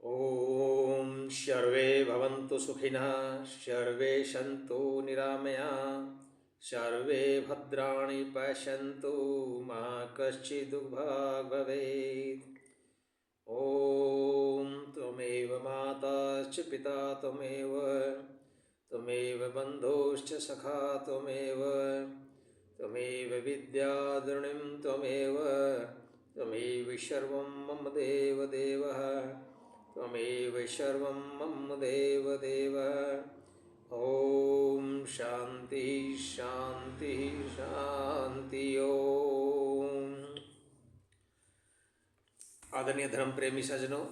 ॐ सर्वे भवन्तु सुखिनः सर्वे सन्तु निरामयाः सर्वे भद्राणि पश्यन्तु मा कश्चित् दुःखभाग् भवेत्। ॐ त्वमेव माता च पिता त्वमेव त्वमेव बन्धुश्च सखा त्वमेव त्वमेव विद्याधरणिं त्वमेव त्वमेव सर्वं मम देवदेवः त्वमेव सर्वं मम देवदेव। ओम शांति शांति शांति। ओम। आदरणीय धर्म प्रेमी सज्जनों,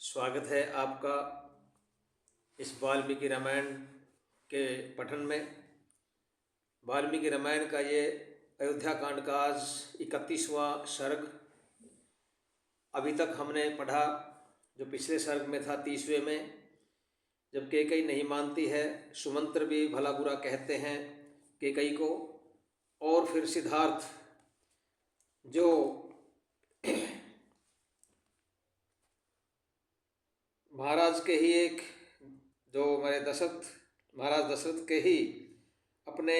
स्वागत है आपका इस वाल्मीकि रामायण के पठन में। वाल्मीकि रामायण का ये अयोध्या कांड का आज 31वां सर्ग। अभी तक हमने पढ़ा जो पिछले सर्ग में था 30वें में, जब कैकेयी नहीं मानती है, सुमंत्र भी भला बुरा कहते हैं कैकेयी को, और फिर सिद्धार्थ जो महाराज के ही जो हमारे महाराज दशरथ के ही अपने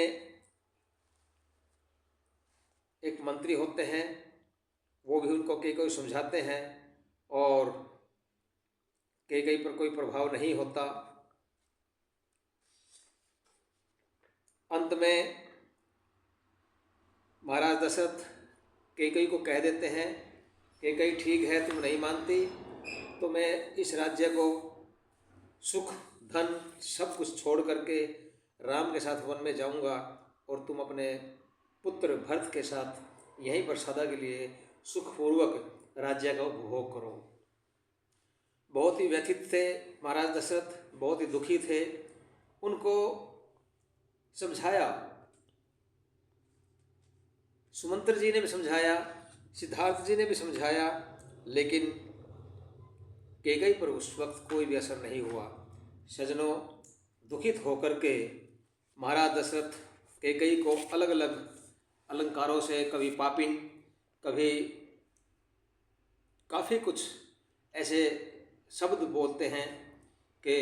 एक मंत्री होते हैं, वो भी उनको कैकेयी समझाते हैं और कैकेयी पर कोई प्रभाव नहीं होता। अंत में महाराज दशरथ कैकेयी को कह देते हैं, कैकेयी ठीक है, तुम नहीं मानती तो मैं इस राज्य को सुख धन सब कुछ छोड़ करके राम के साथ वन में जाऊंगा और तुम अपने पुत्र भरत के साथ यहीं पर सदा के लिए सुखपूर्वक राज्य का उपभोग करो। बहुत ही व्यथित थे महाराज दशरथ, बहुत ही दुखी थे। उनको समझाया, सुमंत्र जी ने भी समझाया, सिद्धार्थ जी ने भी समझाया, लेकिन कैकेयी पर उस वक्त कोई भी असर नहीं हुआ। सज्जनों, दुखित होकर के महाराज दशरथ कैकेयी को अलग अलग अलंकारों से, कभी पापिन, कभी काफ़ी कुछ ऐसे शब्द बोलते हैं कि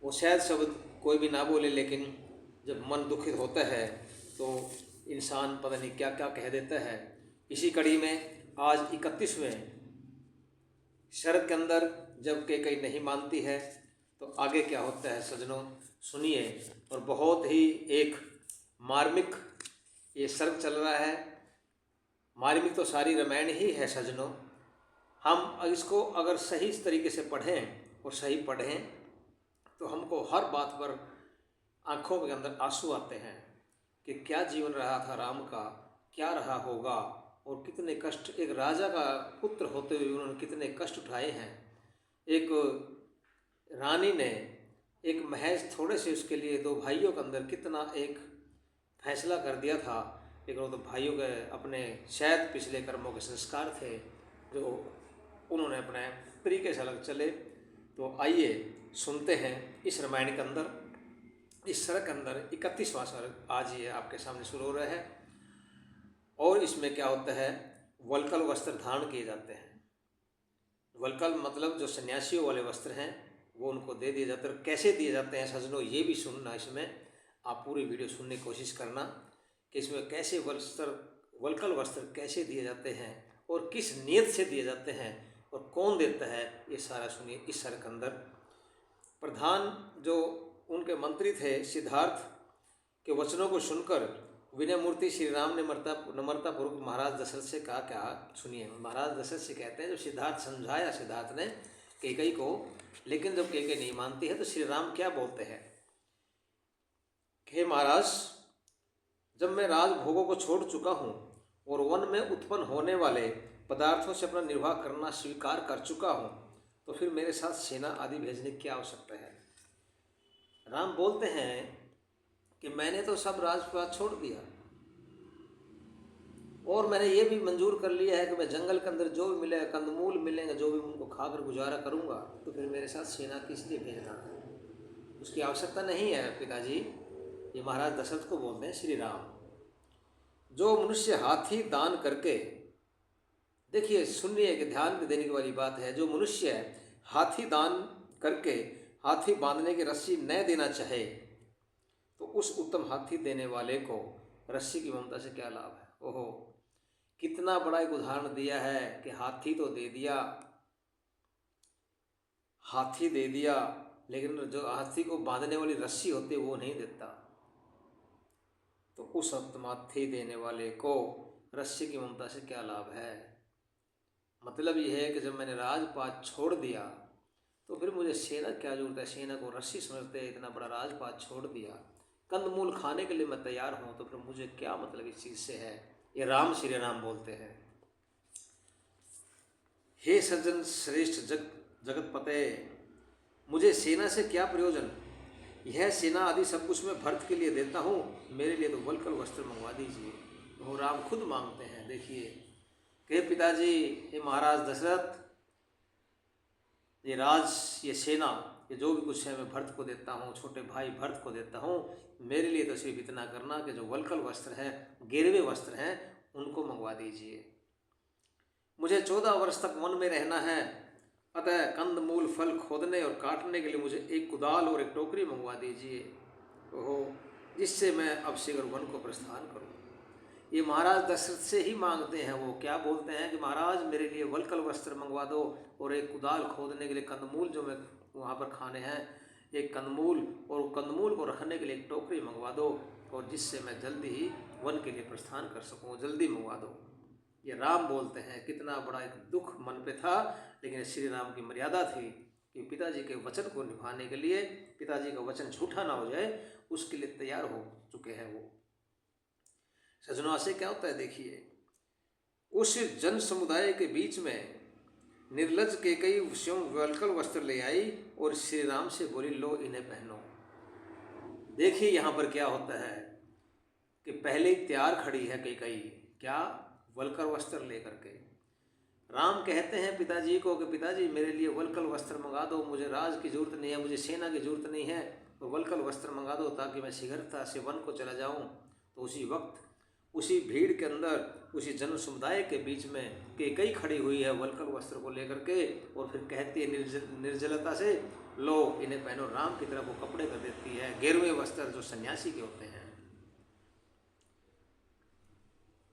वो शायद शब्द कोई भी ना बोले, लेकिन जब मन दुखित होता है तो इंसान पता नहीं क्या क्या कह देता है। इसी कड़ी में आज 31वें शरद के अंदर जब कैकेयी नहीं मानती है तो आगे क्या होता है सज्जनों, सुनिए। और बहुत ही एक मार्मिक ये सर्ग चल रहा है। मार्मिक तो सारी रामायण ही है सज्जनों। हम इसको अगर सही तरीके से पढ़ें और सही पढ़ें तो हमको हर बात पर आँखों के अंदर आंसू आते हैं कि क्या जीवन रहा था राम का, क्या रहा होगा, और कितने कष्ट, एक राजा का पुत्र होते हुए उन्होंने कितने कष्ट उठाए हैं। एक रानी ने एक महज थोड़े से उसके लिए दो भाइयों के अंदर कितना एक फैसला कर दिया था, लेकिन वो तो भाइयों के अपने शायद पिछले कर्मों के संस्कार थे जो उन्होंने अपने तरीके से अलग चले। तो आइए सुनते हैं इस रामायण के अंदर, इस सर्ग के अंदर 31वां सर्ग आज ये आपके सामने शुरू हो रहा है। और इसमें क्या होता है, वल्कल वस्त्र धारण किए जाते हैं। वल्कल मतलब जो सन्यासियों वाले वस्त्र हैं वो उनको दे दिए जाते हैं। कैसे दिए जाते हैं सज्जनों, ये भी सुनना, इसमें आप पूरी वीडियो सुनने की कोशिश करना कि इसमें कैसे वल्कल वस्त्र कैसे दिए जाते हैं और किस नियत से दिए जाते हैं और कौन देता है, ये सारा सुनिए इस सर्ग के अंदर। प्रधान जो उनके मंत्री थे सिद्धार्थ के वचनों को सुनकर विनय मूर्ति श्री राम ने नम्रतापूर्वक महाराज दशरथ से कहा, क्या सुनिए। महाराज दशरथ से कहते हैं, जब सिद्धार्थ समझाया सिद्धार्थ ने कैकेयी को, लेकिन जब कैकेयी नहीं मानती है तो श्री राम क्या बोलते हैं कि महाराज, जब मैं राजभोगों को छोड़ चुका हूँ और वन में उत्पन्न होने वाले पदार्थों से अपना निर्वाह करना स्वीकार कर चुका हूँ, तो फिर मेरे साथ सेना आदि भेजने की क्या आवश्यकता है। राम बोलते हैं कि मैंने तो सब राजपाट छोड़ दिया और मैंने ये भी मंजूर कर लिया है कि मैं जंगल के अंदर जो भी मिलेगा, कंदमूल मिलेंगे, जो भी उनको खाकर गुजारा करूँगा, तो फिर मेरे साथ सेना किस लिए भेजना है, उसकी आवश्यकता नहीं है पिताजी। ये महाराज दशरथ को बोलते हैं श्री राम। जो मनुष्य हाथी दान करके देखिए सुनिए कि ध्यान देने वाली बात है। जो मनुष्य हाथी दान करके हाथी बांधने की रस्सी न देना चाहे तो उस उत्तम हाथी देने वाले को रस्सी की ममता से क्या लाभ है। ओहो, कितना बड़ा एक उदाहरण दिया है कि हाथी तो दे दिया, हाथी दे दिया, लेकिन जो हाथी को बांधने वाली रस्सी होती है वो नहीं देता। तो उस उत्तम हाथी देने वाले को रस्सी की ममता से क्या लाभ है। मतलब यह है कि जब मैंने राजपाट छोड़ दिया तो फिर मुझे सेना क्या जरूरत है। सेना को रस्सी समझते हैं, इतना बड़ा राजपाट छोड़ दिया, कंदमूल खाने के लिए मैं तैयार हूँ, तो फिर मुझे क्या मतलब इस चीज़ से है। ये राम श्री राम बोलते हैं। हे सज्जन श्रेष्ठ जगत पते, मुझे सेना से क्या प्रयोजन। यह सेना आदि सब कुछ मैं भरत के लिए देता हूँ, मेरे लिए तो वलकल वस्त्र मंगवा दीजिए। वो राम खुद मांगते हैं। देखिए कि पिताजी, हे महाराज दशरथ, ये सेना, ये जो भी कुछ है मैं भरत को देता हूँ, छोटे भाई भरत को देता हूँ। मेरे लिए तो सिर्फ इतना करना कि जो वलकल वस्त्र हैं, गिरवे वस्त्र हैं, उनको मंगवा दीजिए। मुझे 14 वर्ष तक वन में रहना है, अतः कंद मूल फल खोदने और काटने के लिए मुझे एक कुदाल और एक टोकरी मंगवा दीजिए। ओहो, जिससे मैं अब शीघ्र वन को प्रस्थान करूँ। ये महाराज दशरथ से ही मांगते हैं। वो क्या बोलते हैं कि महाराज मेरे लिए वलकल वस्त्र मंगवा दो और एक कुदाल खोदने के लिए कंदमूल जो मैं वहाँ पर खाने हैं, एक कंदमूल, और कंदमूल को रखने के लिए एक टोकरी मंगवा दो, और जिससे मैं जल्दी ही वन के लिए प्रस्थान कर सकूँ, जल्दी मंगवा दो। ये राम बोलते हैं। कितना बड़ा एक दुख मन पे था, लेकिन श्री राम की मर्यादा थी कि पिताजी के वचन को निभाने के लिए, पिताजी का वचन झूठा ना हो जाए, उसके लिए तैयार हो चुके हैं वो। सज्जनों से क्या होता है, देखिए उस जन समुदाय के बीच में निर्लज कैकेयी स्वयं वलकल वस्त्र ले आई और श्री राम से बोली, लो इन्हें पहनो। देखिए यहाँ पर क्या होता है कि पहले ही तैयार खड़ी है कैकेयी, क्या, वलकल वस्त्र लेकर के। राम कहते हैं पिताजी को कि पिताजी मेरे लिए वलकल वस्त्र मंगा दो, मुझे राज की जरूरत नहीं है, मुझे सेना की जरूरत नहीं है, तो वलकल वस्त्र मंगा दो ताकि मैं शीघ्रता से वन को चला जाऊं। तो उसी वक्त उसी भीड़ के अंदर, उसी जन समुदाय के बीच में कैकेयी खड़ी हुई है वलकल वस्त्र को लेकर के, और फिर कहती है निर्जलता से, लो इन्हें पहनो। राम की तरफ वो कपड़े कर देती है, गिरवे वस्त्र जो सन्यासी के होते हैं।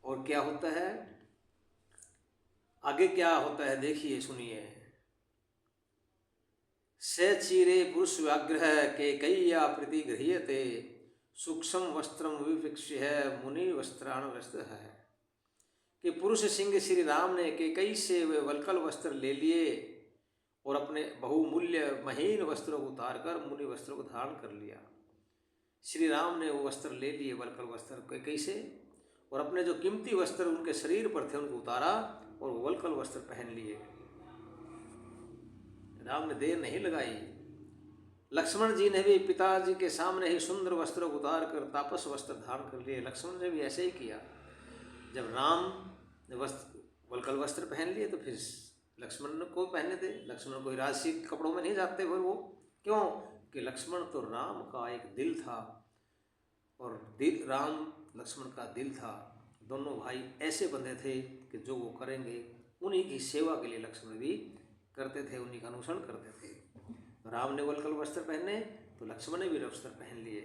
और क्या होता है आगे, क्या होता है देखिए, सुनिए। से चीरे पुरुष व्याघ्र कैकेय्या प्रति गृह्यते, सूक्ष्म वस्त्रम विवक्षिह मुनि वस्त्राण व्यस्त है। कि पुरुष सिंह श्री राम ने कैकेयी से वे वलकल वस्त्र ले लिए और अपने बहुमूल्य महीन वस्त्रों को उतार कर मुनि वस्त्रों को धारण कर लिया। श्री राम ने वो वस्त्र ले लिए, वलकल वस्त्र कैकेयी से, और अपने जो कीमती वस्त्र उनके शरीर पर थे उनको उतारा और वलकल वस्त्र पहन लिए। राम ने देर नहीं लगाई। लक्ष्मण जी ने भी पिताजी के सामने ही सुंदर वस्त्रों को उतार कर तापस वस्त्र धारण कर लिए। लक्ष्मण ने भी ऐसे ही किया। जब राम ने वलकल वस्त्र पहन लिए तो फिर लक्ष्मण को पहनने थे। लक्ष्मण कोई राजसी कपड़ों में नहीं जाते फिर वो, क्यों कि लक्ष्मण तो राम का एक दिल था, और दिल राम लक्ष्मण का दिल था। दोनों भाई ऐसे बंधे थे कि जो वो करेंगे उन्हीं की सेवा के लिए लक्ष्मण भी करते थे, उन्हीं का अनुसरण करते थे। राम ने वलकल वस्त्र पहने तो लक्ष्मण ने भी वस्त्र पहन लिए,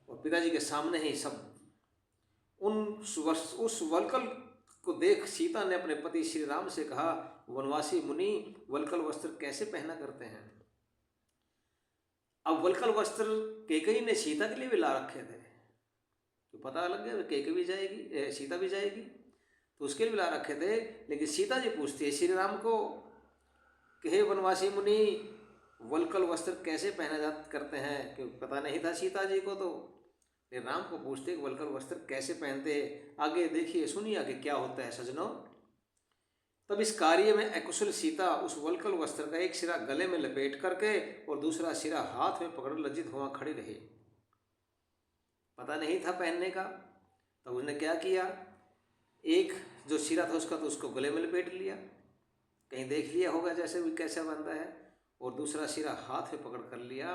और पिताजी के सामने ही सब उस वलकल को देख सीता ने अपने पति श्री राम से कहा, वनवासी मुनि वलकल वस्त्र कैसे पहना करते हैं। अब वलकल वस्त्र कैकेयी ने सीता के लिए भी ला रखे थे, तो पता लग गया कैकेयी भी जाएगी, सीता भी जाएगी, तो उसके लिए भी ला रखे थे। लेकिन सीता जी पूछती है श्री राम को कि हे वनवासी मुनि वलकल वस्त्र कैसे पहना करते हैं, क्योंकि पता नहीं था सीता जी को। तो राम को पूछते कि वलकल वस्त्र कैसे पहनते। आगे देखिए, सुनिए आगे क्या होता है सजनों। तब इस कार्य में अकुशल सीता उस वलकल वस्त्र का एक सिरा गले में लपेट करके और दूसरा सिरा हाथ में पकड़ लज्जित हुआ खड़ी रही। पता नहीं था पहनने का, तब उसने क्या किया, एक जो सिरा था उसका तो उसको गले में लपेट लिया, कहीं देख लिया होगा जैसे भी कैसा बनता है, और दूसरा सिरा हाथ में पकड़ कर लिया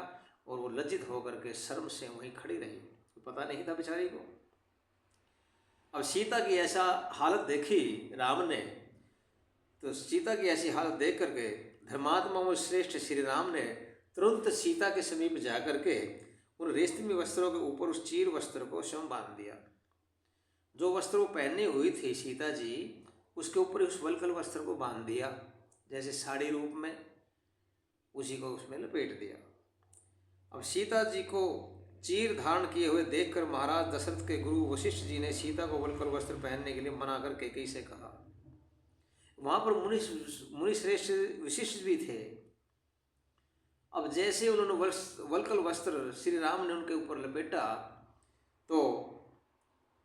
और वो लज्जित होकर के शर्म से वहीं खड़ी रही। तो पता नहीं था बेचारी को। अब सीता की ऐसा हालत देखी राम ने, तो सीता की ऐसी हालत देख करके धर्मात्मा व श्रेष्ठ श्री राम ने तुरंत सीता के समीप जा करके उन रेशमी वस्त्रों के ऊपर उस चीर वस्त्र को स्वयं बांध दिया। जो वस्त्र वो पहने हुई थी सीता जी, उसके ऊपर उस वल्कल वस्त्र को बांध दिया, जैसे साड़ी रूप में, उसी को उसमें लपेट दिया। अब सीता जी को चीर धारण किए हुए देखकर महाराज दशरथ के गुरु वशिष्ठ जी ने सीता को वल्कल वस्त्र पहनने के लिए मना कर कैकेयी से कहा। वहाँ पर मुनि श्रेष्ठ वशिष्ठ भी थे। अब जैसे उन्होंने वल्कल वस्त्र श्री राम ने उनके ऊपर लपेटा, तो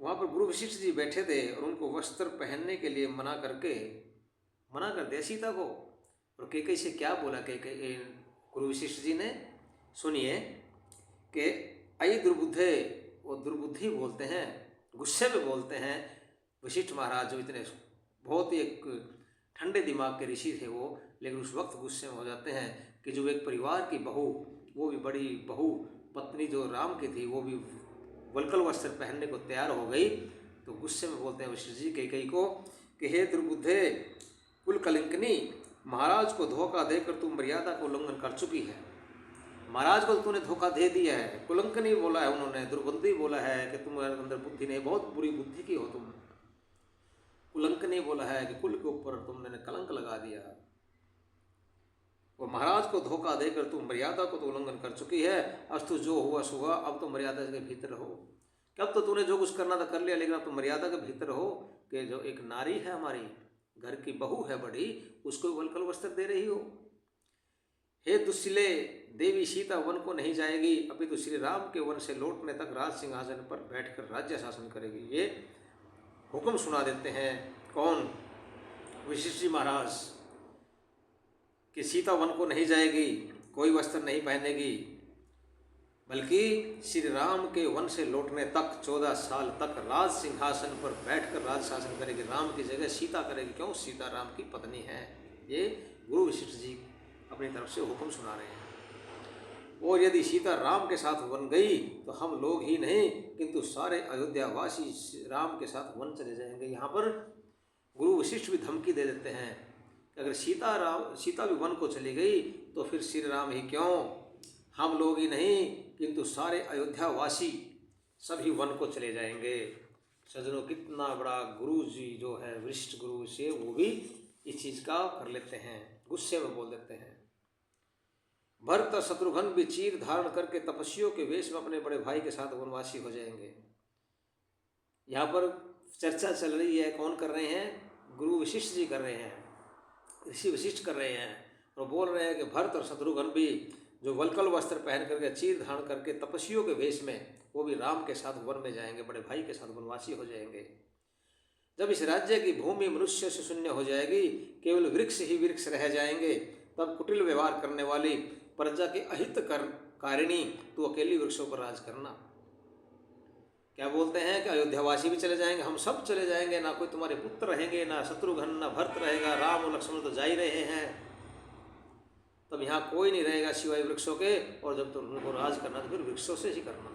वहाँ पर गुरु वशिष्ठ जी बैठे थे और उनको वस्त्र पहनने के लिए मना कर दिया सीता को। और कैकेयी से क्या बोला गुरु वशिष्ठ जी ने, सुनिए कि आई दुर्बुद्धे, वो दुर्बुद्धि बोलते हैं, गुस्से में बोलते हैं वशिष्ठ महाराज, जो इतने बहुत ही एक ठंडे दिमाग के ऋषि थे वो, लेकिन उस वक्त गुस्से में हो जाते हैं कि जो एक परिवार की बहू, वो भी बड़ी बहू पत्नी जो राम की थी, वो भी वल्कल वस्त्र पहनने को तैयार हो गई, तो गुस्से में बोलते हैं वशिष्ठ जी कैकेयी को कि हे दुर्बुद्धे कुल कलंकनी, महाराज को धोखा देकर तुम मर्यादा का उल्लंघन कर चुकी है। महाराज को तूने धोखा दे दिया है। कुलंकनी बोला है उन्होंने, दुर्बुद्धि बोला है कि तुम्हारे अंदर बुद्धि नहीं, बहुत बुरी बुद्धि की हो तुम। कुलंकनी बोला है कि कुल के ऊपर तुमने कलंक लगा दिया, और महाराज को धोखा देकर तुम मर्यादा को तो उल्लंघन कर चुकी है। अस्तु जो हुआ सो हुआ, अब तो मर्यादा के भीतर रहो। कब तो तूने जो कुछ करना था कर लिया, लेकिन अब तो मर्यादा के भीतर रहो कि जो एक नारी है हमारी घर की बहू है बड़ी, उसको वल्कल वस्त्र दे रही हो। हे दुश्शीले देवी सीता वन को नहीं जाएगी, अभी तो श्री राम के वन से लौटने तक राज सिंहासन पर बैठकर राज्य शासन करेगी। ये हुक्म सुना देते हैं कौन, वशिष्ठ जी महाराज, कि सीता वन को नहीं जाएगी, कोई वस्त्र नहीं पहनेगी, बल्कि श्री राम के वन से लौटने तक 14 साल तक राज सिंहासन पर बैठकर राज शासन करेगी। राम की जगह सीता करेगी। क्यों? सीता राम की पत्नी है। ये गुरु वशिष्ठ जी अपनी तरफ से हुक्म सुना रहे हैं। और यदि सीता राम के साथ वन गई तो हम लोग ही नहीं किंतु सारे अयोध्यावासी राम के साथ वन चले जाएंगे। यहाँ पर गुरु वशिष्ठ भी धमकी दे देते हैं कि अगर सीता भी वन को चली गई तो फिर श्री राम ही क्यों, हम लोग ही नहीं किंतु सारे अयोध्यावासी सभी वन को चले जाएंगे। सज्जनों, कितना बड़ा गुरु जी जो है वरिष्ठ गुरु से, वो भी इस चीज़ का कर लेते हैं, गुस्से में बोल देते हैं। भरत और शत्रुघ्न भी चीर धारण करके तपस्वियों के वेश में अपने बड़े भाई के साथ वनवासी हो जाएंगे। यहाँ पर चर्चा चल रही है, कौन कर रहे हैं? गुरु वशिष्ठ जी कर रहे हैं, ऋषि वशिष्ठ कर रहे हैं, और बोल रहे हैं कि भरत और शत्रुघ्न भी जो वल्कल वस्त्र पहन करके चीर धारण करके तपस्वियों के वेश में, वो भी राम के साथ वन में जाएंगे, बड़े भाई के साथ वनवासी हो जाएंगे। जब इस राज्य की भूमि मनुष्य से शून्य हो जाएगी, केवल वृक्ष ही वृक्ष रह जाएंगे, तब कुटिल व्यवहार करने वाली प्रजा के अहित कारिणी तू अकेली वृक्षों पर राज करना। क्या बोलते हैं कि अयोध्यावासी भी चले जाएंगे, हम सब चले जाएंगे, ना कोई तुम्हारे पुत्र रहेंगे, ना शत्रुघ्न ना भरत रहेगा, राम और लक्ष्मण तो जा ही रहे हैं, तब यहाँ कोई नहीं रहेगा सिवाय वृक्षों के। और जब तुम उनको राज करना तो फिर वृक्षों से ही करना,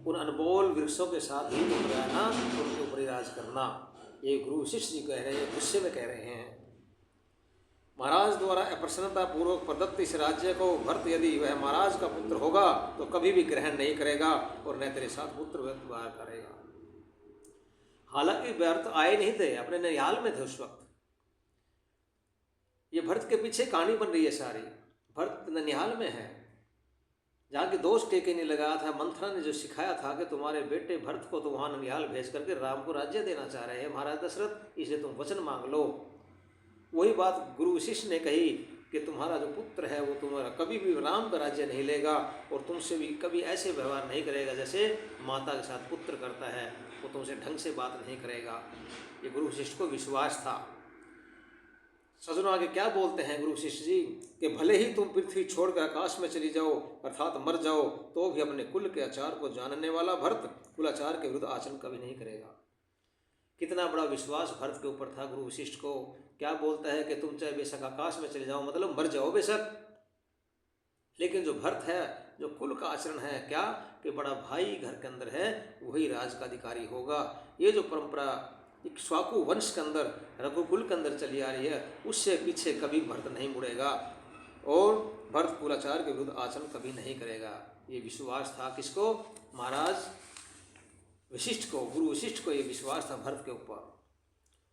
उन अनमोल वृक्षों के साथ ही तुम रहना, उनके ऊपर ही राज करना। ये गुरु वशिष्ठ जी कह रहे हैं, गुस्से में कह रहे हैं। महाराज द्वारा अप्रसन्नता पूर्वक प्रदत्त इस राज्य को भरत यदि वह महाराज का पुत्र होगा तो कभी भी ग्रहण नहीं करेगा और न तेरे साथ पुत्र व्यवहार करेगा। हालांकि भरत आए नहीं थे, अपने ननिहाल में थे उस वक्त। ये भरत के पीछे कहानी बन रही है सारी। भरत ननिहाल में है, जहाँ की दोष कैकेयी ने लगाया था, मंथरा ने जो सिखाया था कि तुम्हारे बेटे भरत को तो वहाँ ननिहाल भेज करके राम को राज्य देना चाह रहे हैं महाराज दशरथ, इसलिए तुम वचन मांग लो। वही बात गुरु वशिष्ठ ने कही कि तुम्हारा जो पुत्र है वो तुम्हारा कभी भी राम का राज्य नहीं लेगा और तुमसे भी कभी ऐसे व्यवहार नहीं करेगा जैसे माता के साथ पुत्र करता है, वो तुमसे ढंग से बात नहीं करेगा। ये गुरु वशिष्ठ को विश्वास था। सज्जनों, आगे क्या बोलते हैं गुरु वशिष्ठ जी कि भले ही तुम पृथ्वी छोड़कर आकाश में चली जाओ अर्थात मर जाओ, तो भी अपने कुल के आचार को जानने वाला भरत कुलाचार के विरुद्ध आचरण कभी नहीं करेगा। कितना बड़ा विश्वास भरत के ऊपर था गुरु वशिष्ठ को। क्या बोलता है कि तुम चाहे बेशक आकाश में चले जाओ, मतलब मर जाओ बेशक, लेकिन जो भरत है, जो कुल का आचरण है, क्या कि बड़ा भाई घर के अंदर है वही राज का अधिकारी होगा। ये जो परंपरा इक्ष्वाकु वंश के अंदर, रघुकुल के अंदर चली आ रही है, उससे पीछे कभी भरत नहीं मुड़ेगा और भरत कुलाचार के विरुद्ध आचरण कभी नहीं करेगा। ये विश्वास था किसको? महाराज वशिष्ठ को, गुरु वशिष्ठ को ये विश्वास था भरत के ऊपर।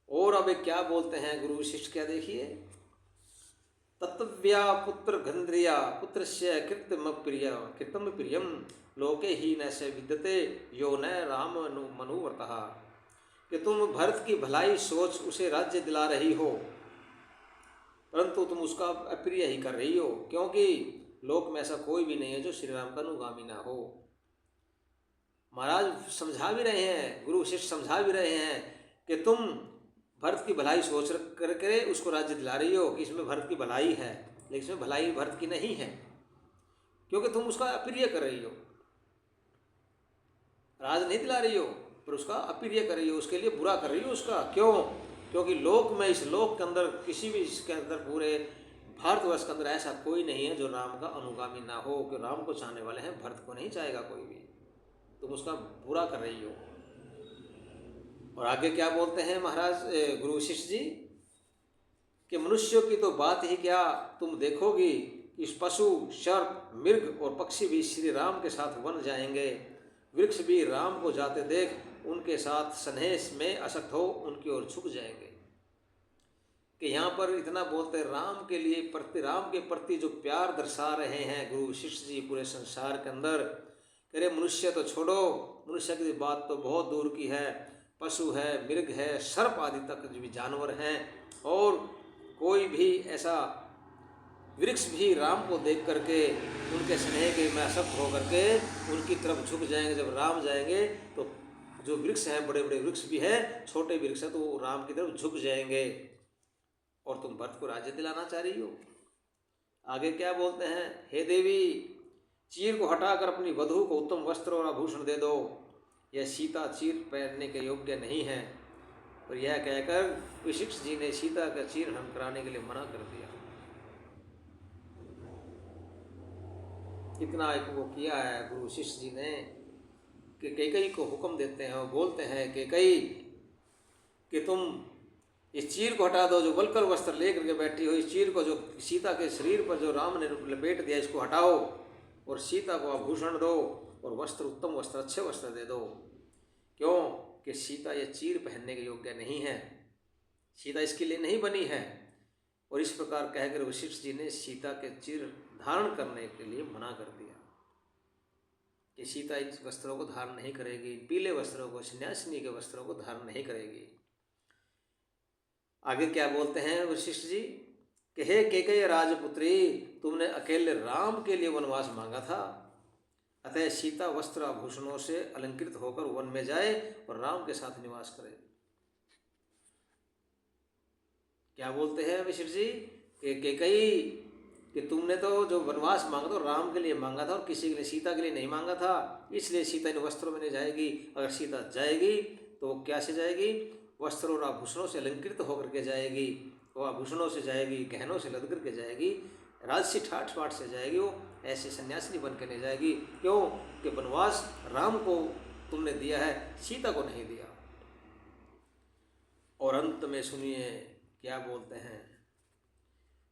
और अब क्या बोलते हैं गुरु वशिष्ठ, क्या देखिए, तत्व्या पुत्र गंध्रिया पुत्रस्य कृतम प्रियम लोके ही न से विद्यते यो न राम मनुव्रतः, कि तुम भरत की भलाई सोच उसे राज्य दिला रही हो, परंतु तुम उसका अप्रिय ही कर रही हो, क्योंकि लोक में ऐसा कोई भी नहीं है जो श्री राम का अनुगामी ना हो। महाराज समझा भी रहे हैं, गुरु वशिष्ठ समझा भी रहे हैं कि तुम भरत की भलाई सोच करके उसको राज्य दिला रही हो कि इसमें भरत की भलाई है, लेकिन इसमें भलाई भरत की नहीं है, क्योंकि तुम उसका अप्रिय कर रही हो। राज नहीं दिला रही हो पर उसका अप्रिय कर रही हो, उसके लिए बुरा कर रही हो उसका। क्यों? क्योंकि लोक में, इस लोक के अंदर, किसी भी इसके अंदर, पूरे भारतवर्ष के अंदर ऐसा कोई नहीं है जो राम का अनुगामी ना हो, कि राम को चाहने वाले हैं, भरत को नहीं चाहेगा कोई भी, तुम उसका बुरा कर रही हो। और आगे क्या बोलते हैं महाराज गुरु वशिष्ठ जी, कि मनुष्यों की तो बात ही क्या, तुम देखोगी कि इस पशु, सर्प, मृग और पक्षी भी श्री राम के साथ वन जाएंगे, वृक्ष भी राम को जाते देख उनके साथ स्नेह में आसक्त हो उनकी ओर झुक जाएंगे। कि यहाँ पर इतना बोलते राम के लिए, राम के प्रति जो प्यार दर्शा रहे हैं गुरु वशिष्ठ जी पूरे संसार के अंदर। कह रहे मनुष्य तो छोड़ो, मनुष्य की बात तो बहुत दूर की है, पशु है, मृग है, सर्प आदि तक जो भी जानवर हैं, और कोई भी ऐसा वृक्ष भी राम को देख करके उनके स्नेह के में आसक्त होकर के उनकी तरफ झुक जाएंगे। जब राम जाएंगे तो जो वृक्ष हैं, बड़े बड़े वृक्ष भी हैं, छोटे वृक्ष हैं, तो वो राम की तरफ झुक जाएंगे। और तुम भरत को राज्य दिलाना चाह रही हो। आगे क्या बोलते हैं, हे देवी, चीर को हटाकर अपनी वधू को उत्तम वस्त्र और आभूषण दे दो, यह सीता चीर पहनने के योग्य नहीं है। और यह कहकर वशिष्ठ जी ने सीता का चीर हरण कराने के लिए मना कर दिया। इतना एक वो किया है गुरु वशिष्ठ जी ने कि कैकेयी को हुक्म देते हैं और बोलते हैं कैकेयी कि तुम इस चीर को हटा दो, जो वल्कल वस्त्र लेकर के बैठी हो, इस चीर को जो सीता के शरीर पर जो राम ने लपेट दिया, इसको हटाओ और सीता को आभूषण दो और वस्त्र, उत्तम वस्त्र, अच्छे वस्त्र दे दो। क्यों? कि सीता ये चीर पहनने के योग्य नहीं है, सीता इसके लिए नहीं बनी है। और इस प्रकार कहकर वशिष्ठ जी ने सीता के चीर धारण करने के लिए मना कर दिया कि सीता इन वस्त्रों को धारण नहीं करेगी, पीले वस्त्रों को, सन्यासिनी के वस्त्रों को धारण नहीं करेगी। आगे क्या बोलते हैं वशिष्ठ जी कि हे कैकेयी राजपुत्री, तुमने अकेले राम के लिए वनवास मांगा था, अतः सीता वस्त्र आभूषणों से अलंकृत होकर वन में जाए और राम के साथ निवास करे। क्या बोलते हैं वशिष्ठ जी कि कैकेयी कि तुमने तो जो वनवास मांगा था राम के लिए मांगा था और किसी के लिए, सीता के लिए नहीं मांगा था, इसलिए सीता इन वस्त्रों में नहीं जाएगी। अगर सीता जाएगी तो वो क्या से जाएगी? वस्त्रों और आभूषणों से अलंकृत होकर के जाएगी, वो आभूषणों से जाएगी, गहनों से लद करके जाएगी, राजसी ठाठ बाट से जाएगी, वो ऐसे सन्यासिनी बन के नहीं जाएगी। क्यों? कि वनवास राम को तुमने दिया है, सीता को नहीं दिया। और अंत में सुनिए क्या बोलते हैं,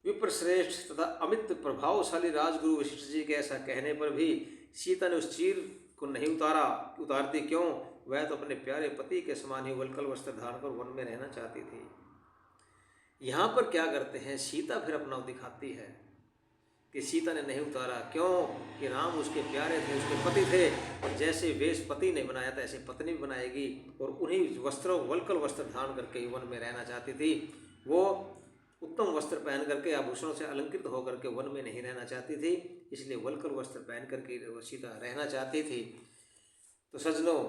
विप्रश्रेष्ठ तथा अमित प्रभावशाली राजगुरु वशिष्ठ जी के ऐसा कहने पर भी सीता ने उस चीर को नहीं उतारती। क्यों? वह तो अपने प्यारे पति के समान ही वल्कल वस्त्र धारण कर वन में रहना चाहती थी। यहाँ पर क्या करते हैं, सीता फिर अपना दिखाती है कि सीता ने नहीं उतारा। क्यों? कि राम उसके प्यारे थे, उसके पति थे, और जैसे वेश पति ने बनाया था ऐसे पत्नी भी बनाएगी, और उन्हीं वस्त्रों, वल्कल वस्त्र धारण करके वन में रहना चाहती थी। वो उत्तम वस्त्र पहन करके, आभूषणों से अलंकृत होकर के वन में नहीं रहना चाहती थी, इसलिए वल्कल वस्त्र पहन करके वो सीता रहना चाहती थी। तो सज्जनों,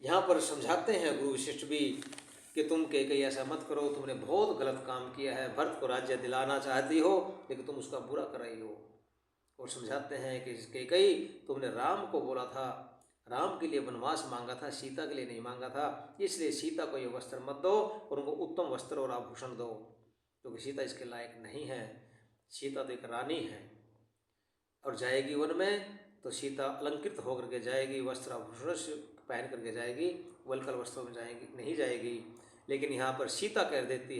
यहाँ पर समझाते हैं गुरु वशिष्ठ भी कि तुम कैकेयी ऐसा मत करो, तुमने बहुत गलत काम किया है, भरत को राज्य दिलाना चाहती हो लेकिन तुम उसका बुरा कर रही हो। और समझाते हैं कि कैकेयी, तुमने राम को बोला था, राम के लिए वनवास मांगा था, सीता के लिए नहीं मांगा था, इसलिए सीता को ये वस्त्र मत दो और उनको उत्तम वस्त्र और आभूषण दो, क्योंकि सीता इसके लायक नहीं है। सीता तो एक रानी है और जाएगी वन में तो सीता अलंकृत होकर के जाएगी, वस्त्र आभूषण से पहन करके जाएगी, वल्कल वस्त्रों में जाएगी नहीं जाएगी। लेकिन यहाँ पर सीता कहती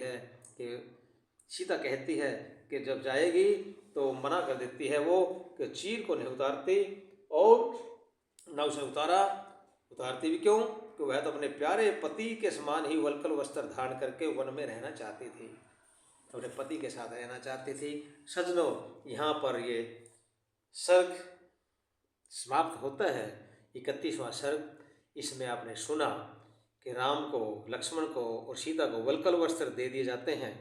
है कि जब जाएगी तो मना कर देती है वो कि चीर को नहीं उतारती, और न उसे उतारती भी क्यों कि वह तो अपने प्यारे पति के समान ही वल्कल वस्त्र धारण करके वन में रहना चाहती थी, अपने पति के साथ रहना चाहती थी। सजनों, यहाँ पर ये सर्ग समाप्त होता है, 31वां सर्ग। इसमें आपने सुना कि राम को, लक्ष्मण को और सीता को वल्कल वस्त्र दे दिए जाते हैं।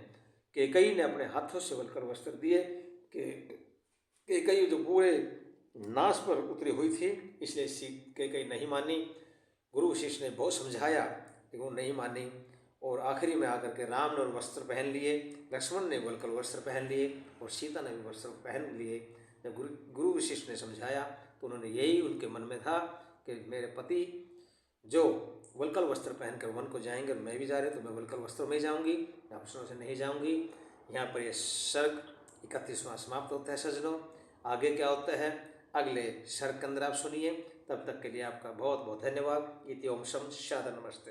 कैकेयी ने अपने हाथों से वल्कल वस्त्र दिए कि कैकेयी जो पूरे नाश पर उतरी हुई थी, इसलिए कैकेयी नहीं मानी। गुरु वशिष्ठ ने बहुत समझाया लेकिन वो नहीं मानी, और आखिरी में आकर के राम ने वस्त्र पहन लिए, लक्ष्मण ने वल्कल वस्त्र पहन लिए और सीता ने भी वस्त्र पहन लिए। जब गुरु वशिष्ठ ने समझाया तो उन्होंने यही उनके मन में था कि मेरे पति जो वल्कल वस्त्र पहनकर वन को जाएंगे और मैं भी जा रही तो मैं वल्कल वस्त्रों में ही जाऊँगी, आभूषणों से नहीं जाऊँगी। यहाँ पर यह सर्ग 31वां समाप्त होता है। सजनों, आगे क्या होता है अगले सर्ग के अंदर आप सुनिए। तब तक के लिए आपका बहुत बहुत धन्यवाद। इति ओम शम शादा नमस्ते।